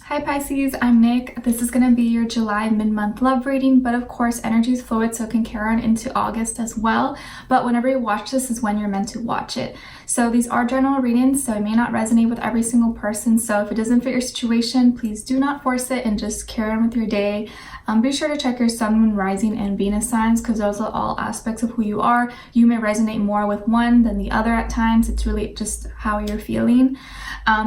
Hi Pisces, I'm Nick. This is going to be your July mid-month love reading, but of course energy is fluid, so it can carry on into August as well. But whenever you watch this is when you're meant to watch it. So these are general readings, so it may not resonate with every single person. So if it doesn't fit your situation, please do not force it and just carry on with your day. Be sure to check your sun, moon, rising, and Venus signs because those are all aspects of who you are. You may resonate more with one than the other at times. It's really just how you're feeling.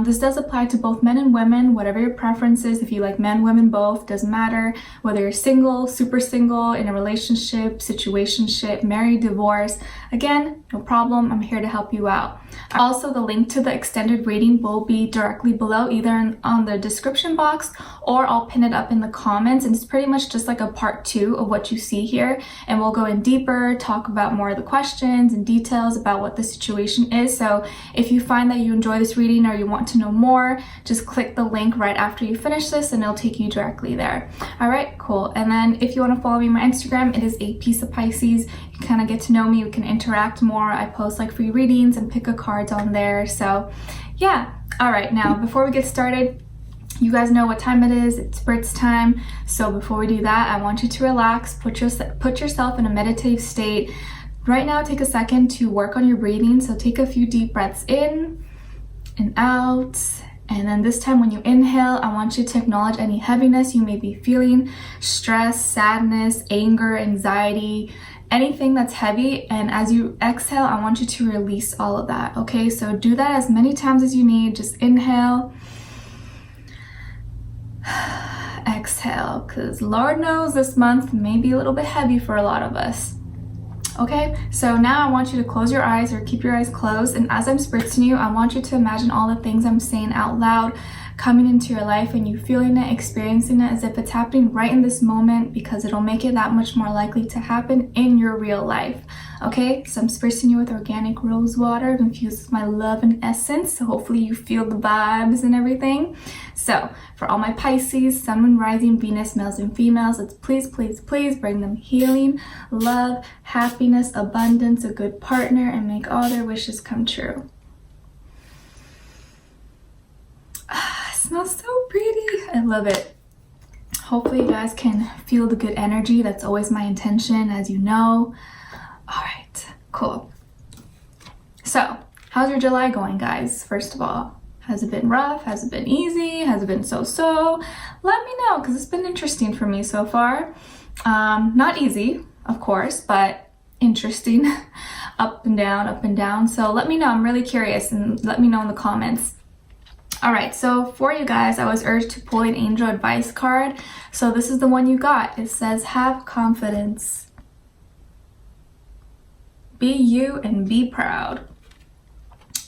This does apply to both men and women, whatever your preference is. If you like men, women, both, doesn't matter. Whether you're single, super single, in a relationship, situationship, married, divorced, again, no problem. I'm here to help you out. Also, the link to the extended reading will be directly below, either on the description box or I'll pin it up in the comments. And it's pretty much just like a part 2 of what you see here. And we'll go in deeper, talk about more of the questions and details about what the situation is. So if you find that you enjoy this reading or you want to know more, just click the link right after you finish this and it'll take you directly there. All right, cool. And then if you want to follow me on my Instagram, it is a piece of Pisces. You can kind of get to know me. We can interact more. I post like free readings and pick a cards on there. So yeah. All right, now before we get started, you guys know what time it is. It's Spritz time. So before we do that, I want you to relax, put yourself in a meditative state. Right now, take a second to work on your breathing. So take a few deep breaths in and out. And then this time when you inhale, I want you to acknowledge any heaviness you may be feeling, stress, sadness, anger, anxiety, anything that's heavy. And as you exhale, I want you to release all of that. Okay, so do that as many times as you need. Just inhale. Exhale, because Lord knows this month may be a little bit heavy for a lot of us. Okay, so now I want you to close your eyes or keep your eyes closed, and as I'm spritzing you, I want you to imagine all the things I'm saying out loud coming into your life and you feeling it, experiencing it as if it's happening right in this moment, because it'll make it that much more likely to happen in your real life. Okay, so I'm spritzing you with organic rose water infused with my love and essence, so hopefully you feel the vibes and everything. So for all my Pisces, Sun, Moon, Rising, Venus, males and females, let's please bring them healing, love, happiness, abundance, a good partner, and make all their wishes come true. Smells so pretty. I love it. Hopefully you guys can feel the good energy. That's always my intention, as you know. All right, cool. So how's your July going, guys? First of all, has it been rough? Has it been easy? Has it been so-so? Let me know, because it's been interesting for me so far. Not easy, of course, but interesting. Up and down. So let me know. I'm really curious, and let me know in the comments. All right, so for you guys, I was urged to pull an angel advice card. So this is the one you got. It says, have confidence. Be you and be proud.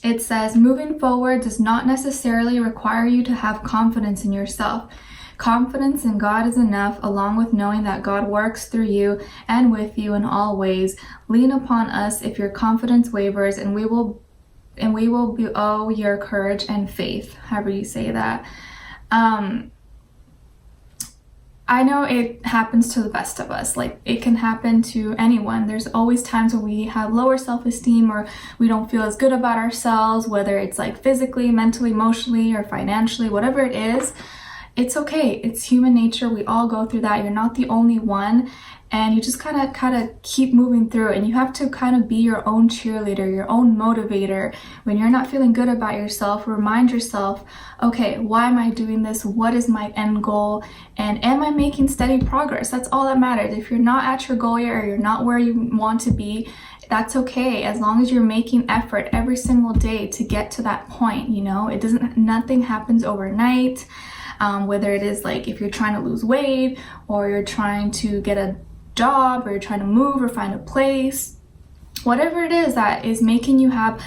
It says, moving forward does not necessarily require you to have confidence in yourself. Confidence in God is enough, along with knowing that God works through you and with you in all ways. Lean upon us if your confidence wavers, and we will owe your courage and faith, however you say that. I know it happens to the best of us. Like, it can happen to anyone. There's always times when we have lower self-esteem or we don't feel as good about ourselves, whether it's like physically, mentally, emotionally, or financially, whatever it is. It's okay. It's human nature. We all go through that. You're not the only one. And you just kind of keep moving through it. And you have to kind of be your own cheerleader, your own motivator. When you're not feeling good about yourself, remind yourself, okay, why am I doing this? What is my end goal? And am I making steady progress? That's all that matters. If you're not at your goal yet, or you're not where you want to be, that's okay, as long as you're making effort every single day to get to that point. You know, nothing happens overnight. Whether it is like if you're trying to lose weight, or you're trying to get a job, or you're trying to move or find a place, whatever it is that is making you have,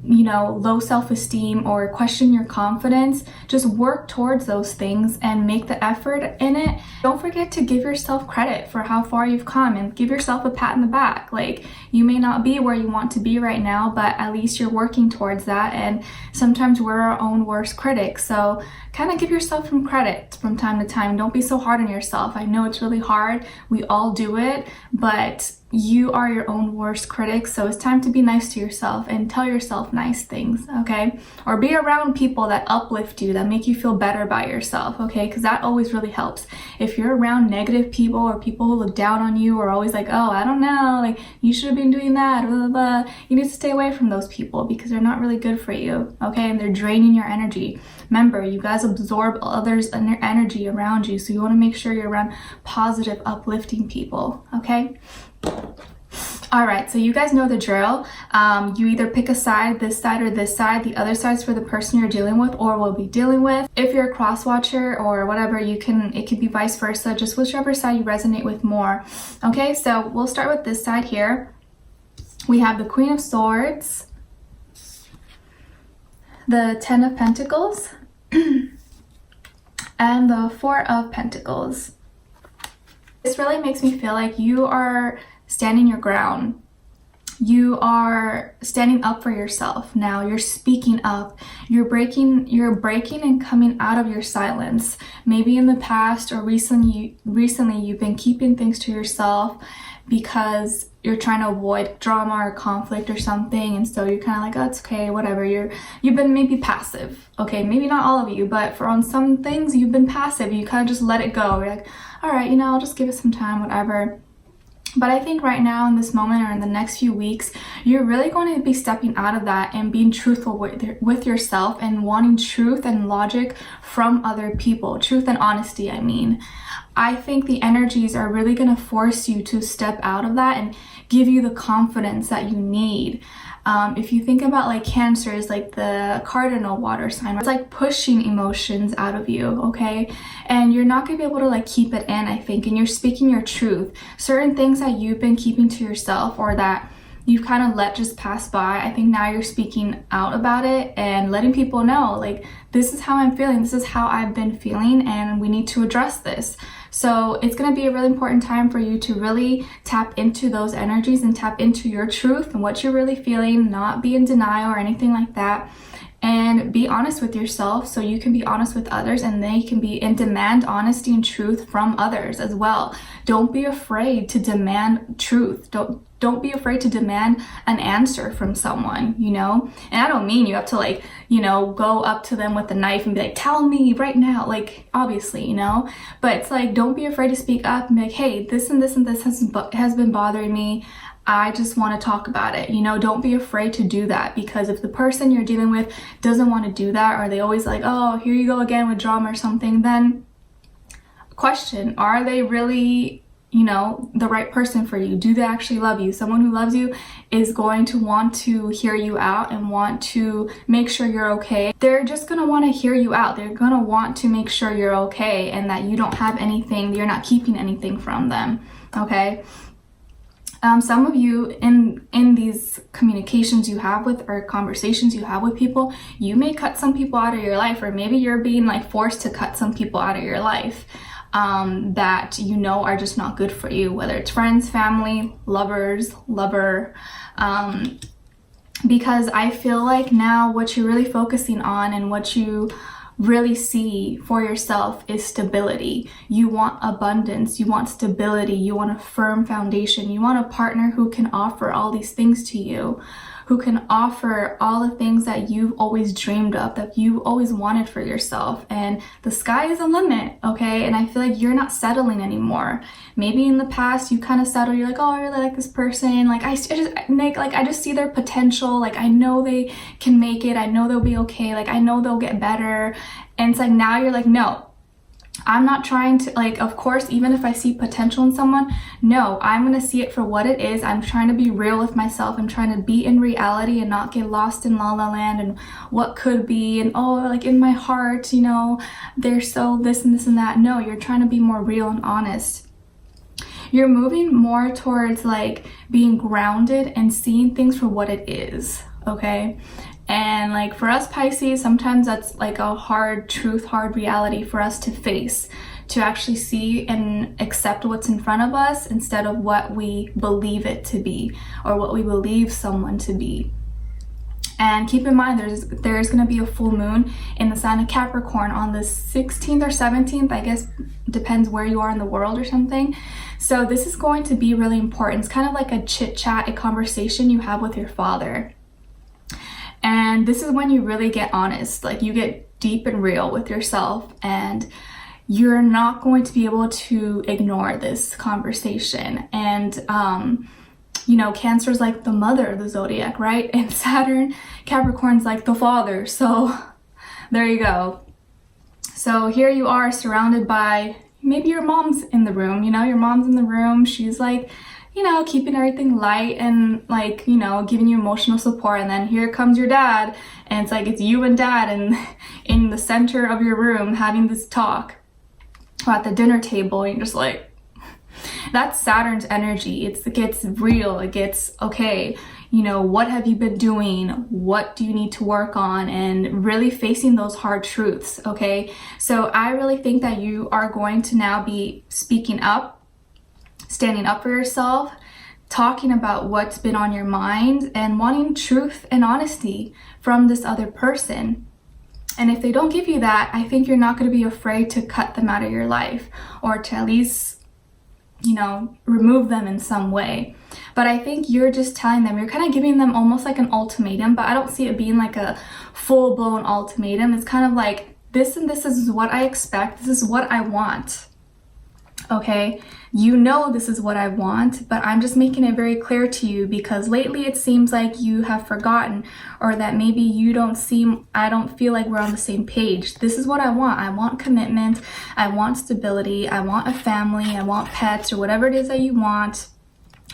you know, low self-esteem or question your confidence, just work towards those things and make the effort in it. Don't forget to give yourself credit for how far you've come and give yourself a pat in the back. Like, you may not be where you want to be right now, but at least you're working towards that. And sometimes we're our own worst critics, so kind of give yourself some credit from time to time. Don't be so hard on yourself. I know it's really hard. We all do it, but you are your own worst critic, so it's time to be nice to yourself and tell yourself nice things, okay? Or be around people that uplift you, that make you feel better about yourself, okay? Because that always really helps. If you're around negative people or people who look down on you or always like, oh, I don't know, like you should have been doing that, blah, blah, blah, you need to stay away from those people because they're not really good for you, okay? And they're draining your energy. Remember, you guys absorb others' energy around you, so you want to make sure you're around positive, uplifting people, okay? All right, so you guys know the drill. You either pick a side, this side or this side. The other side's for the person you're dealing with or will be dealing with. If you're a cross watcher or whatever, it could be vice versa, just whichever side you resonate with more. Okay, so we'll start with this side here. We have the Queen of Swords, the Ten of Pentacles, and the Four of Pentacles. This really makes me feel like you are standing your ground. You are standing up for yourself now. You're speaking up. You're breaking and coming out of your silence. Maybe in the past or recently you've been keeping things to yourself because you're trying to avoid drama or conflict or something, and so you're kind of like, oh, it's okay, whatever. You've been maybe passive, okay? Maybe not all of you, but for on some things you've been passive. You kind of just let it go. You're like, all right, I'll just give it some time, whatever. But I think right now in this moment or in the next few weeks, you're really going to be stepping out of that and being truthful with yourself and wanting truth and logic from other people. Truth and honesty, I mean. I think the energies are really going to force you to step out of that and give you the confidence that you need. If you think about like Cancer is like the cardinal water sign, it's like pushing emotions out of you, okay? And you're not gonna be able to like keep it in, I think, and you're speaking your truth. Certain things that you've been keeping to yourself or that you've kind of let just pass by, I think now you're speaking out about it and letting people know, like, this is how I'm feeling, this is how I've been feeling, and we need to address this. So it's going to be a really important time for you to really tap into those energies and tap into your truth and what you're really feeling, not be in denial or anything like that. And be honest with yourself so you can be honest with others, and they can be and demand honesty and truth from others as well. Don't be afraid to demand truth. Don't be afraid to demand an answer from someone, And I don't mean you have to like, go up to them with a knife and be like, tell me right now, like, obviously, but it's like, don't be afraid to speak up and be like, hey, this and this and this has been bothering me. I just want to talk about it. Don't be afraid to do that, because if the person you're dealing with doesn't want to do that, or they always like, oh, here you go again with drama or something, then question, are they really, the right person for you? Do they actually love you? Someone who loves you is going to want to hear you out and want to make sure you're okay. They're just going to want to hear you out. They're going to want to make sure you're okay and that you don't have anything, you're not keeping anything from them, okay? Some of you in these communications you have with or conversations you have with people, you may cut some people out of your life, or maybe you're being like forced to cut some people out of your life that are just not good for you, whether it's friends, family, lover, because I feel like now what you're really focusing on and what you really see for yourself is stability. You want abundance, you want stability, you want a firm foundation, you want a partner who can offer all these things to you, who can offer all the things that you've always dreamed of, that you always wanted for yourself. And the sky is the limit, okay? And I feel like you're not settling anymore. Maybe in the past you kind of settled, you're like, oh, I really like this person, like I just see their potential, like I know they can make it, I know they'll be okay, like I know they'll get better. And it's like now you're like, no, I'm not trying to, like, of course, even if I see potential in someone, no, I'm going to see it for what it is. I'm trying to be real with myself. I'm trying to be in reality and not get lost in la la land and what could be, and oh, like in my heart, they're so this and this and that. No, you're trying to be more real and honest. You're moving more towards like being grounded and seeing things for what it is, okay? And like for us Pisces, sometimes that's like a hard truth, hard reality for us to face, to actually see and accept what's in front of us instead of what we believe it to be or what we believe someone to be. And keep in mind, there's going to be a full moon in the sign of Capricorn on the 16th or 17th, I guess, depends where you are in the world or something. So this is going to be really important. It's kind of like a chit chat, a conversation you have with your father. And this is when you really get honest, like you get deep and real with yourself, and you're not going to be able to ignore this conversation. And you know, Cancer is like the mother of the zodiac, right? And Saturn, Capricorn's like the father. So there you go. So here you are surrounded by, maybe your mom's in the room, you know, your mom's in the room. She's like, you know, keeping everything light and like, you know, giving you emotional support. And then here comes your dad, and it's like, it's you and dad and in the center of your room having this talk at the dinner table. And you're just like, that's Saturn's energy. It gets real. It gets, okay, you know, what have you been doing? What do you need to work on? And really facing those hard truths, okay? So I really think that you are going to now be speaking up, standing up for yourself, talking about what's been on your mind, and wanting truth and honesty from this other person. And if they don't give you that, I think you're not going to be afraid to cut them out of your life, or to at least, you know, remove them in some way. But I think you're just telling them, you're kind of giving them almost like an ultimatum, but I don't see it being like a full-blown ultimatum. It's kind of like, this and this is what I expect. This is what I want. Okay, you know this is what I want, but I'm just making it very clear to you because lately it seems like you have forgotten, or that maybe I don't feel like we're on the same page. This is what I want. I want commitment. I want stability. I want a family. I want pets, or whatever it is that you want.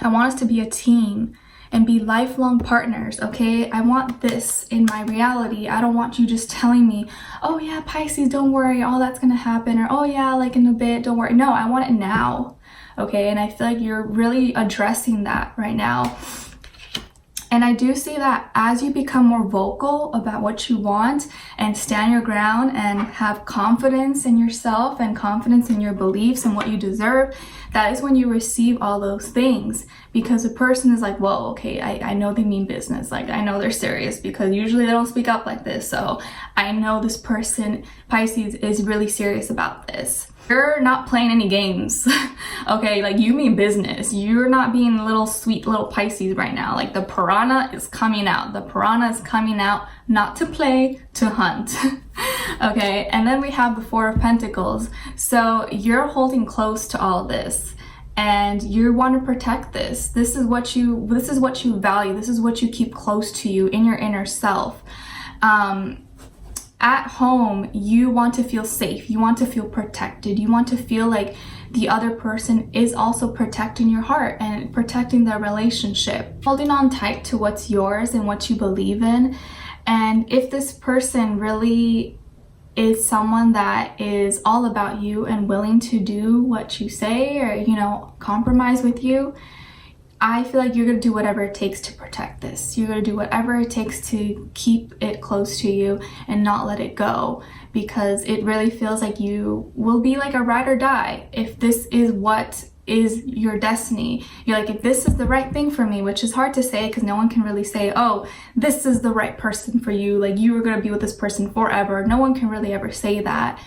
I want us to be a team and be lifelong partners, okay? I want this in my reality. I don't want you just telling me, oh yeah, Pisces, don't worry, all that's gonna happen, or oh yeah, like in a bit, don't worry. No, I want it now, okay? And I feel like you're really addressing that right now. And I do see that as you become more vocal about what you want and stand your ground and have confidence in yourself and confidence in your beliefs and what you deserve, that is when you receive all those things, because a person is like, whoa, okay, I know they mean business. Like, I know they're serious, because usually they don't speak up like this. So I know this person, Pisces, is really serious about this. You're not playing any games, okay? Like, you mean business. You're not being little sweet little Pisces right now. Like, the piranha is coming out. The piranha is coming out not to play, to hunt, okay? And then we have the Four of Pentacles. So you're holding close to all this, and you want to protect this. This is what you value. This is what you keep close to you in your inner self. At home, you want to feel safe. You want to feel protected. You want to feel like the other person is also protecting your heart and protecting the relationship. Holding on tight to what's yours and what you believe in. And if this person really is someone that is all about you and willing to do what you say, or, you know, compromise with you, I feel like you're going to do whatever it takes to protect this. You're going to do whatever it takes to keep it close to you and not let it go, because it really feels like you will be like a ride or die. If this is what is your destiny, you're like, if this is the right thing for me, which is hard to say because no one can really say, oh, this is the right person for you. Like, you are going to be with this person forever. No one can really ever say that.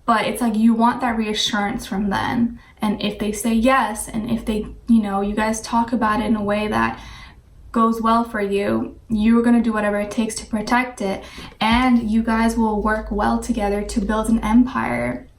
But it's like, you want that reassurance from them. And if they say yes, and if they, you know, you guys talk about it in a way that goes well for you, you're going to do whatever it takes to protect it. And you guys will work well together to build an empire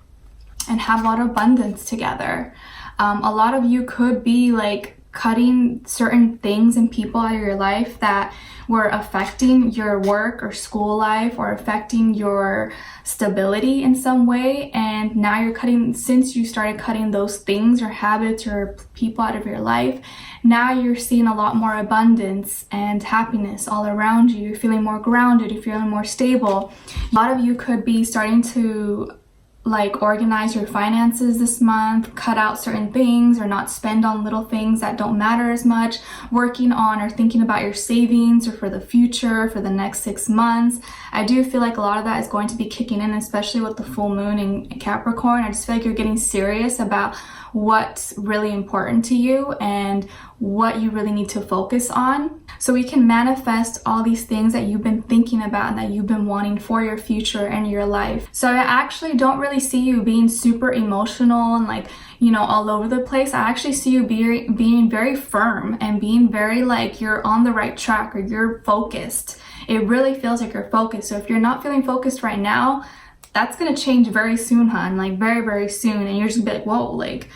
and have a lot of abundance together. A lot of you could be like cutting certain things and people out of your life that were affecting your work or school life, or affecting your stability in some way. And now you're cutting, since you started cutting those things or habits or people out of your life, now you're seeing a lot more abundance and happiness all around you. You're feeling more grounded, you're feeling more stable. A lot of you could be starting to like organize your finances this month, cut out certain things, or not spend on little things that don't matter as much, working on or thinking about your savings or for the future, for the next 6 months. I do feel like a lot of that is going to be kicking in, especially with the full moon in Capricorn. I just feel like you're getting serious about what's really important to you and what you really need to focus on, so we can manifest all these things that you've been thinking about and that you've been wanting for your future and your life. So I actually don't really see you being super emotional and like, you know, all over the place. I actually see you being very firm and being very like you're on the right track, or you're focused. It really feels like you're focused. So if you're not feeling focused right now, that's gonna change very soon, hon, like very, very soon. And you're just gonna be like, whoa, like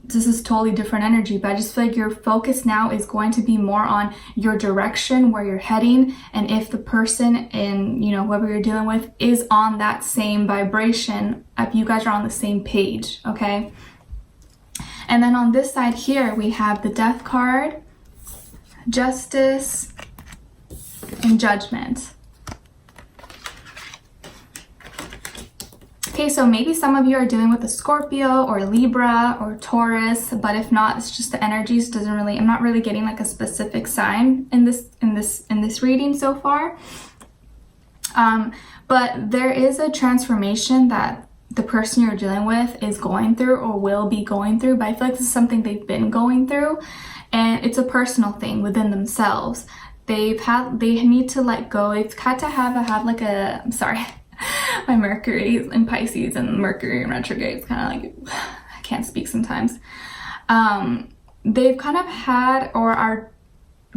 this is totally different energy. But I just feel like your focus now is going to be more on your direction, where you're heading, and if the person in, you know, whoever you're dealing with is on that same vibration, if you guys are on the same page, okay? And then on this side here, we have the Death card, Justice, and Judgment. Okay, so maybe some of you are dealing with a Scorpio or Libra or Taurus, but if not, it's just the energies. Doesn't really, I'm not really getting like a specific sign in this reading so far. But there is a transformation that the person you're dealing with is going through or will be going through, but I feel like this is something they've been going through, and it's a personal thing within themselves. They need to let go. They've had to have like a, I'm sorry, my Mercury is in Pisces, and Mercury in retrograde is kind of like, I can't speak sometimes. They've kind of had or are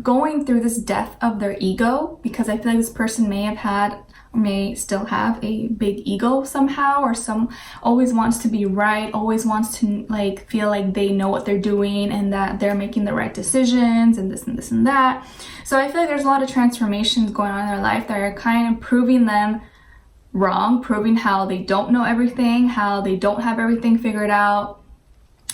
going through this death of their ego, because I feel like this person may have had, or may still have, a big ego somehow, or always wants to be right, always wants to like feel like they know what they're doing and that they're making the right decisions and this and this and that. So I feel like there's a lot of transformations going on in their life that are kind of proving them wrong, proving how they don't know everything, how they don't have everything figured out,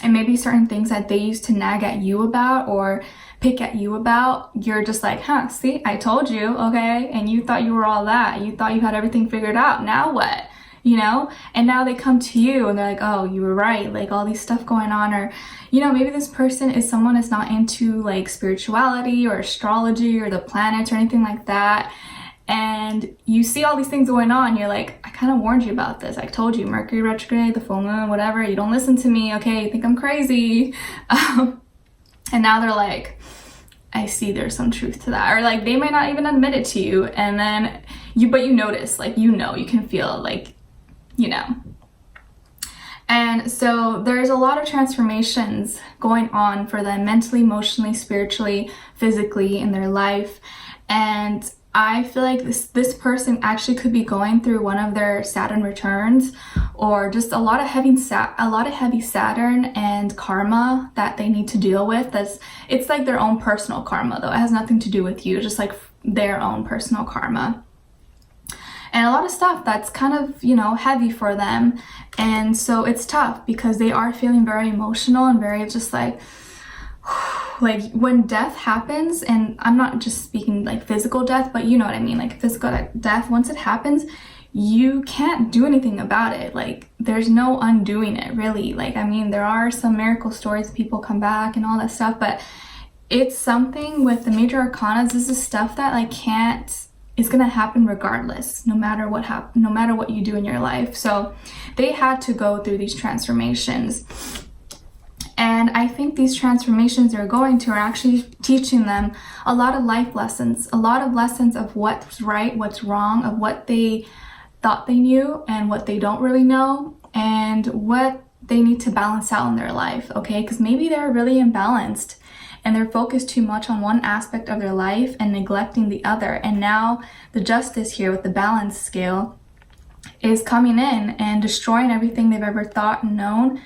and maybe certain things that they used to nag at you about or pick at you about, you're just like, huh, see, I told you, okay? And you thought you were all that. You thought you had everything figured out. Now what? You know? And now they come to you and they're like, oh, you were right. Like all these stuff going on. Or, you know, maybe this person is someone that's not into like spirituality or astrology or the planets or anything like that. And you see all these things going on, you're like, I kind of warned you about this. I told you, Mercury retrograde, the full moon, whatever. You don't listen to me, okay? You think I'm crazy. And now they're like, I see there's some truth to that. Or like, they may not even admit it to you. And then but you notice, like, you know, you can feel like, you know. And so there's a lot of transformations going on for them mentally, emotionally, spiritually, physically in their life. And I feel like this person actually could be going through one of their Saturn returns, or just a lot of heavy Saturn and karma that they need to deal with. It's like their own personal karma, though. It has nothing to do with you, just like their own personal karma. And a lot of stuff that's kind of, you know, heavy for them. And so it's tough because they are feeling very emotional and very just like when death happens, and I'm not just speaking like physical death, but you know what I mean, like physical death, once it happens, you can't do anything about it. Like there's no undoing it, really. Like, I mean, there are some miracle stories, people come back and all that stuff, but it's something with the major arcanas. This is stuff that like it's gonna happen regardless, no matter what you do in your life. So they had to go through these transformations. And I think these transformations they're going to are actually teaching them a lot of life lessons, a lot of lessons of what's right, what's wrong, of what they thought they knew and what they don't really know, and what they need to balance out in their life, okay? Because maybe they're really imbalanced and they're focused too much on one aspect of their life and neglecting the other. And now the Justice here with the balance scale is coming in and destroying everything they've ever thought and known,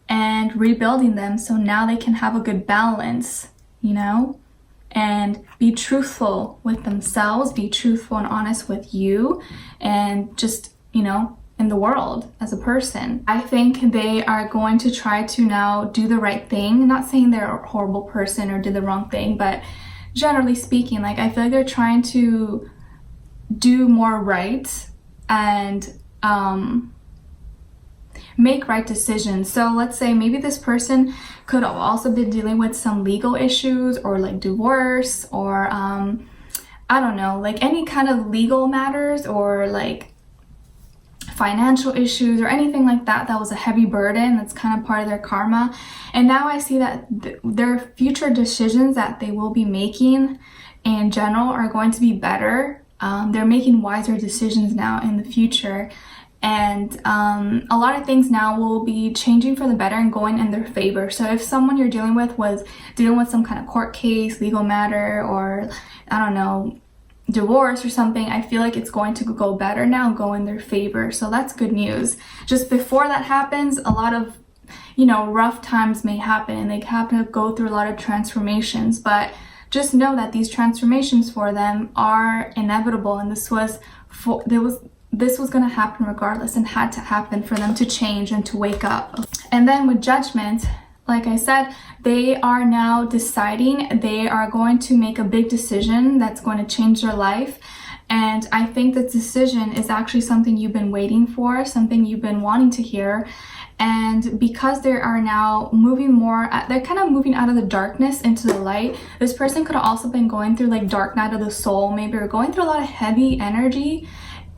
and rebuilding them so now they can have a good balance, you know, and be truthful with themselves, be truthful and honest with you, and just, you know, in the world as a person. I think they are going to try to now do the right thing. I'm not saying they're a horrible person or did the wrong thing, but generally speaking, like I feel like they're trying to do more right and make right decisions. So let's say maybe this person could have also been dealing with some legal issues or like divorce or I don't know, like any kind of legal matters or like financial issues or anything like that that was a heavy burden. That's kind of part of their karma. And now I see that their future decisions that they will be making in general are going to be better. They're making wiser decisions now in the future. And a lot of things now will be changing for the better and going in their favor. So if someone you're dealing with was dealing with some kind of court case, legal matter, or I don't know, divorce or something, I feel like it's going to go better now, go in their favor. So that's good news. Just before that happens, a lot of, you know, rough times may happen and they have to go through a lot of transformations, but just know that these transformations for them are inevitable, and this was going to happen regardless and had to happen for them to change and to wake up. And then with Judgment, like I said, they are now deciding they are going to make a big decision that's going to change their life. And I think this decision is actually something you've been waiting for, something you've been wanting to hear. And because they are now moving more, they're kind of moving out of the darkness into the light. This person could have also been going through like dark night of the soul, maybe, or going through a lot of heavy energy.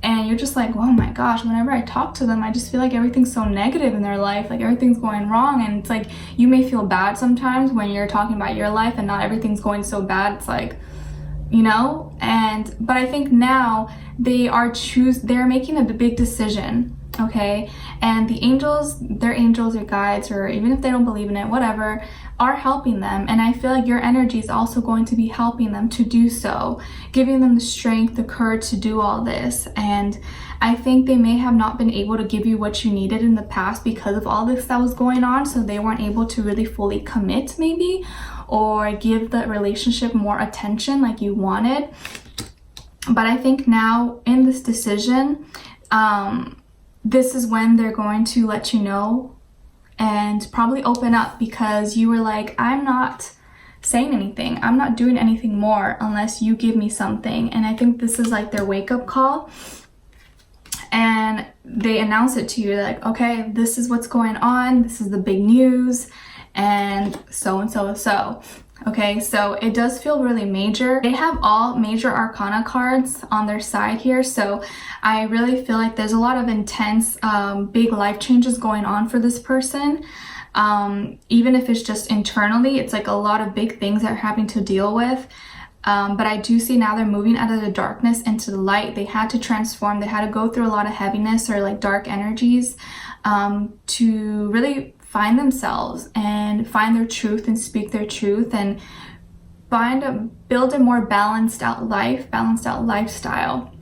And you're just like, oh my gosh, whenever I talk to them, I just feel like everything's so negative in their life, like everything's going wrong. And it's like, you may feel bad sometimes when you're talking about your life and not everything's going so bad. It's like, you know, but I think now they're making a big decision, okay? And the angels, their angels or guides, or even if they don't believe in it, whatever, are helping them. And I feel like your energy is also going to be helping them to do so, giving them the strength, the courage to do all this. And I think they may have not been able to give you what you needed in the past because of all this that was going on. So they weren't able to really fully commit maybe, or give the relationship more attention like you wanted. But I think now in this decision, this is when they're going to let you know and probably open up, because you were like, I'm not saying anything, I'm not doing anything more unless you give me something. And I think this is like their wake-up call, and they announce it to you like, okay, this is what's going on, this is the big news, and so and so and so. Okay, so it does feel really major. They have all major arcana cards on their side here, so I really feel like there's a lot of intense, big life changes going on for this person. Even if it's just internally, it's like a lot of big things that are having to deal with. But I do see now they're moving out of the darkness into the light. They had to transform. They had to go through a lot of heaviness or like dark energies to really find themselves and find their truth and speak their truth and build a more balanced out lifestyle.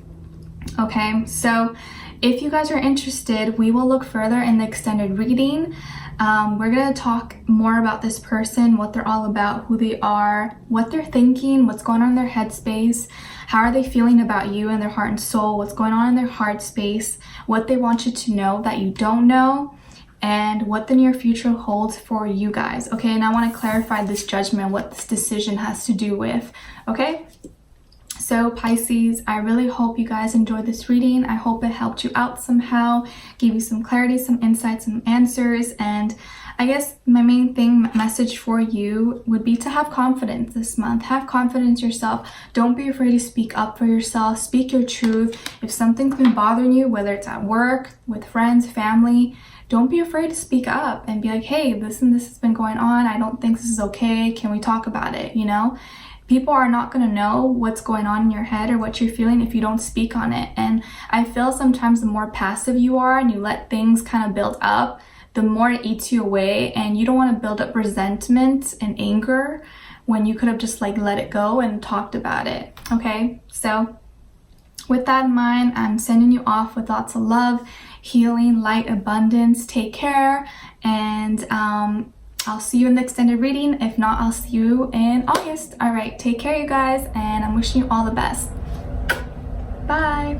Okay, so if you guys are interested, we will look further in the extended reading. We're going to talk more about this person, what they're all about, who they are, what they're thinking, what's going on in their headspace, how are they feeling about you and their heart and soul, what's going on in their heart space, what they want you to know that you don't know, and what the near future holds for you guys. Okay, and I want to clarify this judgment, what this decision has to do with. Okay, so Pisces, I really hope you guys enjoyed this reading. I hope it helped you out somehow, gave you some clarity, some insights, some answers. And I guess my main message for you would be to have confidence this month. Have confidence yourself. Don't be afraid to speak up for yourself. Speak your truth. If something's been bothering you, whether it's at work, with friends, family, don't be afraid to speak up and be like, hey, this and this has been going on. I don't think this is okay. Can we talk about it? You know, people are not going to know what's going on in your head or what you're feeling if you don't speak on it. And I feel sometimes the more passive you are and you let things kind of build up, the more it eats you away, and you don't want to build up resentment and anger when you could have just like let it go and talked about it. Okay, so with that in mind, I'm sending you off with lots of love, healing, light, abundance. Take care, and I'll see you in the extended reading. If not, I'll see you in August. All right, take care, you guys, and I'm wishing you all the best. Bye.